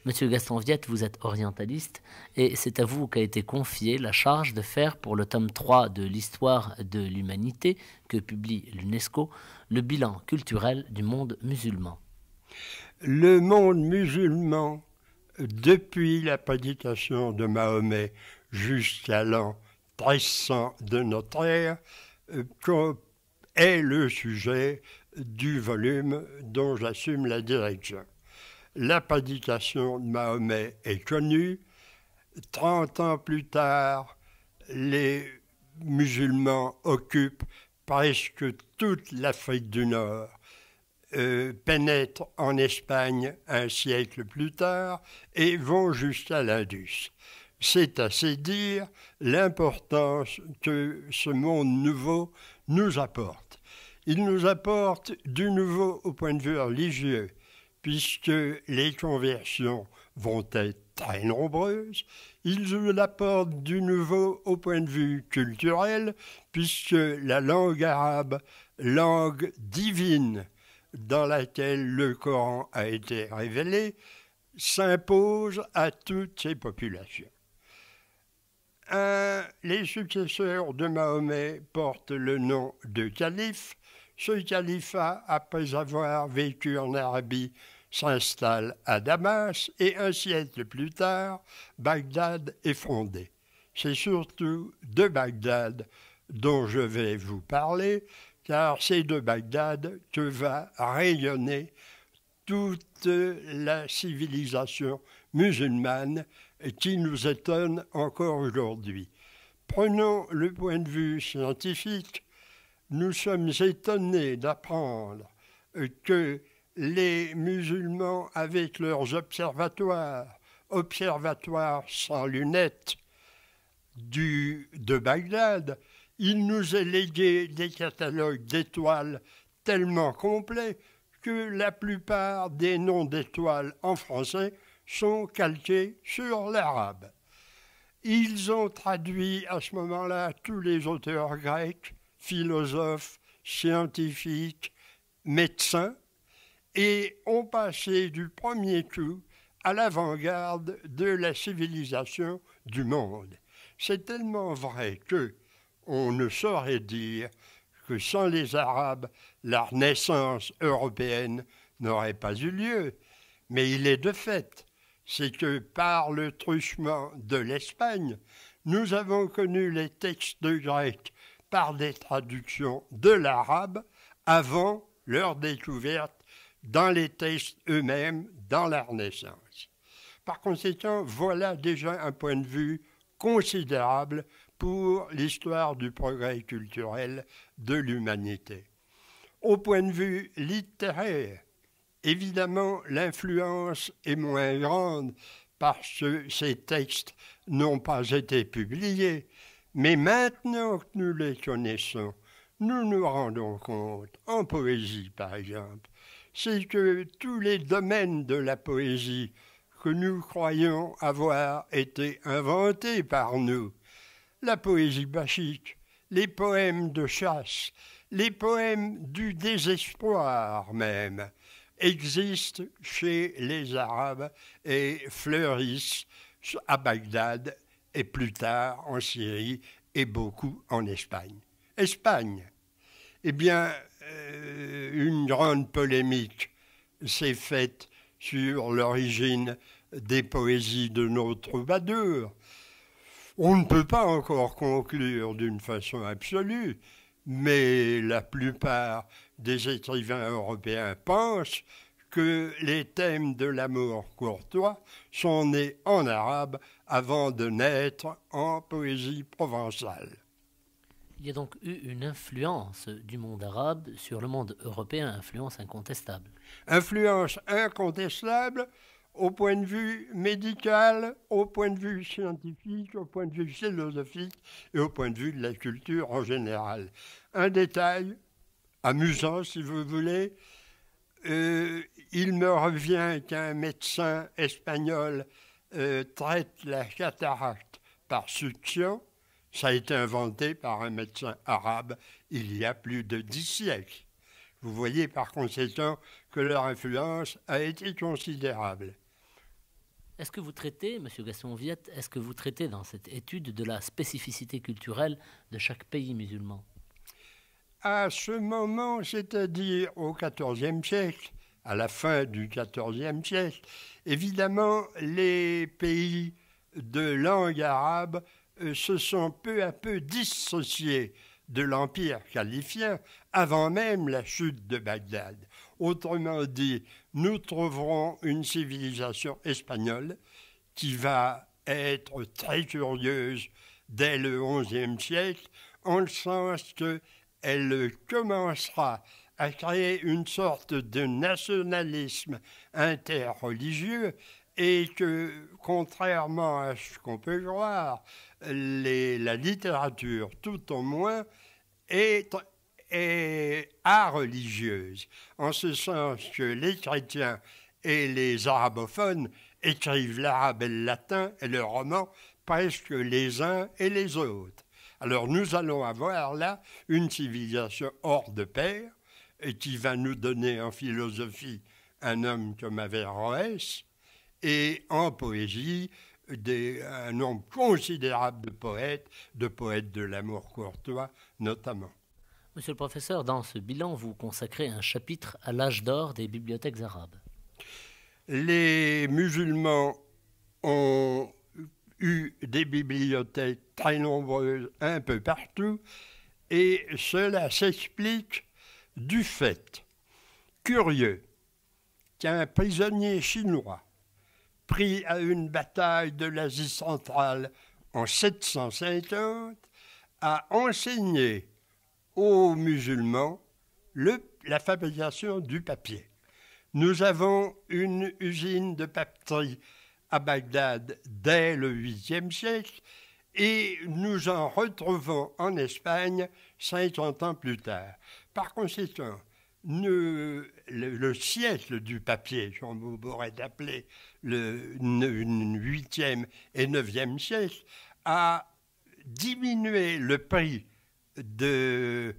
Monsieur Gaston Viette, vous êtes orientaliste et c'est à vous qu'a été confiée la charge de faire pour le tome 3 de l'histoire de l'humanité que publie l'UNESCO le bilan culturel du monde musulman. Le monde musulman, depuis la prédication de Mahomet jusqu'à l'an 1300 de notre ère, est le sujet du volume dont j'assume la direction. La prédication de Mahomet est connue. 30 ans plus tard, les musulmans occupent presque toute l'Afrique du Nord, pénètrent en Espagne un siècle plus tard et vont jusqu'à l'Indus. C'est assez dire l'importance que ce monde nouveau nous apporte. Il nous apporte du nouveau au point de vue religieux, puisque les conversions vont être très nombreuses. Il nous apporte du nouveau au point de vue culturel, puisque la langue arabe, langue divine dans laquelle le Coran a été révélé, s'impose à toutes ces populations. Les successeurs de Mahomet portent le nom de calife. Ce califat, après avoir vécu en Arabie, s'installe à Damas et un siècle plus tard, Bagdad est fondée. C'est surtout de Bagdad dont je vais vous parler, car c'est de Bagdad que va rayonner toute la civilisation musulmane qui nous étonne encore aujourd'hui. Prenons le point de vue scientifique. Nous sommes étonnés d'apprendre que les musulmans, avec leurs observatoires sans lunettes de Bagdad, ils nous ont légué des catalogues d'étoiles tellement complets que la plupart des noms d'étoiles en français sont calqués sur l'arabe. Ils ont traduit à ce moment-là tous les auteurs grecs, philosophes, scientifiques, médecins, et ont passé du premier coup à l'avant-garde de la civilisation du monde. C'est tellement vrai que on ne saurait dire que sans les Arabes, la renaissance européenne n'aurait pas eu lieu. Mais il est de fait, c'est que par le truchement de l'Espagne, nous avons connu les textes grecs par des traductions de l'arabe avant leur découverte dans les textes eux-mêmes dans la Renaissance. Par conséquent, voilà déjà un point de vue considérable pour l'histoire du progrès culturel de l'humanité. Au point de vue littéraire, évidemment, l'influence est moins grande parce que ces textes n'ont pas été publiés, mais maintenant que nous les connaissons, nous nous rendons compte, en poésie par exemple, c'est que tous les domaines de la poésie que nous croyons avoir été inventés par nous, la poésie bachique, les poèmes de chasse, les poèmes du désespoir même, existent chez les Arabes et fleurissent à Bagdad et plus tard en Syrie et beaucoup en Espagne. Espagne, eh bien, une grande polémique s'est faite sur l'origine des poésies de nos troubadours. On ne peut pas encore conclure d'une façon absolue, mais la plupart des écrivains européens pensent que les thèmes de l'amour courtois sont nés en arabe avant de naître en poésie provençale. Il y a donc eu une influence du monde arabe sur le monde européen, influence incontestable. Influence incontestable au point de vue médical, au point de vue scientifique, au point de vue philosophique et au point de vue de la culture en général. Un détail amusant, si vous voulez, il me revient qu'un médecin espagnol traite la cataracte par succion. Ça a été inventé par un médecin arabe il y a plus de 10 siècles. Vous voyez par conséquent que leur influence a été considérable. Est-ce que vous traitez, Monsieur Gaston-Viette, est-ce que vous traitez dans cette étude de la spécificité culturelle de chaque pays musulman? À ce moment, c'est-à-dire au XIVe siècle, à la fin du XIVe siècle, évidemment, les pays de langue arabe se sont peu à peu dissociés de l'empire califien avant même la chute de Bagdad. Autrement dit, nous trouverons une civilisation espagnole qui va être très curieuse dès le XIe siècle, en le sens qu'elle commencera à créer une sorte de nationalisme interreligieux et que, contrairement à ce qu'on peut croire, la littérature, tout au moins, est religieuse, en ce sens que les chrétiens et les arabophones écrivent l'arabe et le latin et le roman presque les uns et les autres. Alors nous allons avoir là une civilisation hors de pair et qui va nous donner en philosophie un homme comme Averroès et en poésie un nombre considérable de poètes de l'amour courtois notamment. Monsieur le professeur, dans ce bilan, vous consacrez un chapitre à l'âge d'or des bibliothèques arabes. Les musulmans ont eu des bibliothèques très nombreuses un peu partout et cela s'explique du fait curieux qu'un prisonnier chinois pris à une bataille de l'Asie centrale en 750 a enseigné aux musulmans la fabrication du papier. Nous avons une usine de papeterie à Bagdad dès le 8e siècle et nous en retrouvons en Espagne 50 ans plus tard. Par conséquent, le siècle du papier, qu'on pourrait appeler le 8e et 9e siècle, a diminué le prix des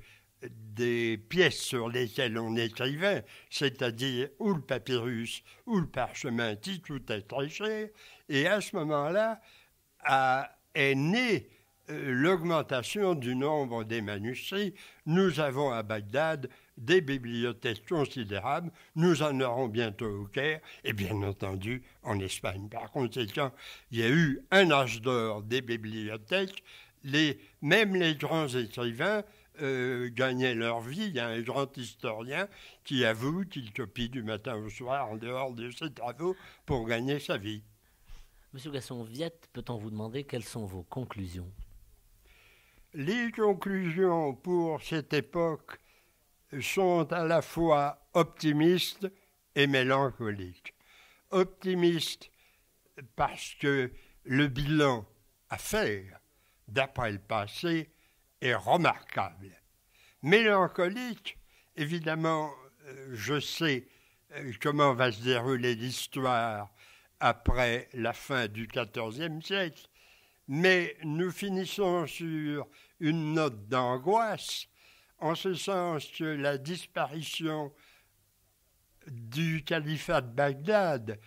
pièces sur lesquelles on écrivait, c'est-à-dire ou le papyrus ou le parchemin, qui coûtait très cher, et à ce moment-là est née l'augmentation du nombre des manuscrits. Nous avons à Bagdad des bibliothèques considérables, nous en aurons bientôt au Caire, et bien entendu en Espagne. Par conséquent, il y a eu un âge d'or des bibliothèques. Même les grands écrivains gagnaient leur vie. Il y a un grand historien qui avoue qu'il copie du matin au soir en dehors de ses travaux pour gagner sa vie. Monsieur Gaston-Viette, peut-on vous demander quelles sont vos conclusions? Les conclusions pour cette époque sont à la fois optimistes et mélancoliques. Optimistes parce que le bilan à faire d'après le passé est remarquable. Mélancolique, évidemment, je sais comment va se dérouler l'histoire après la fin du XIVe siècle, mais nous finissons sur une note d'angoisse, en ce sens que la disparition du califat de Bagdad,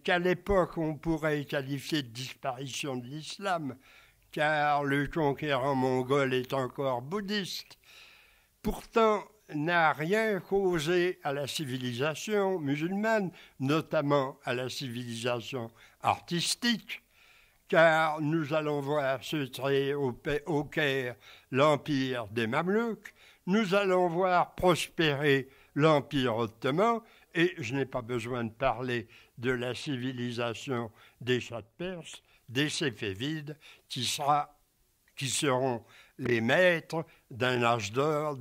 qu'à l'époque on pourrait qualifier de disparition de l'islam, car le conquérant mongol est encore bouddhiste, pourtant n'a rien causé à la civilisation musulmane, notamment à la civilisation artistique, car nous allons voir se créer au Caire l'empire des Mamelouks, nous allons voir prospérer l'empire ottoman, et je n'ai pas besoin de parler de la civilisation des Chats de Perse, des Séfévides, qui seront les maîtres d'un âge d'or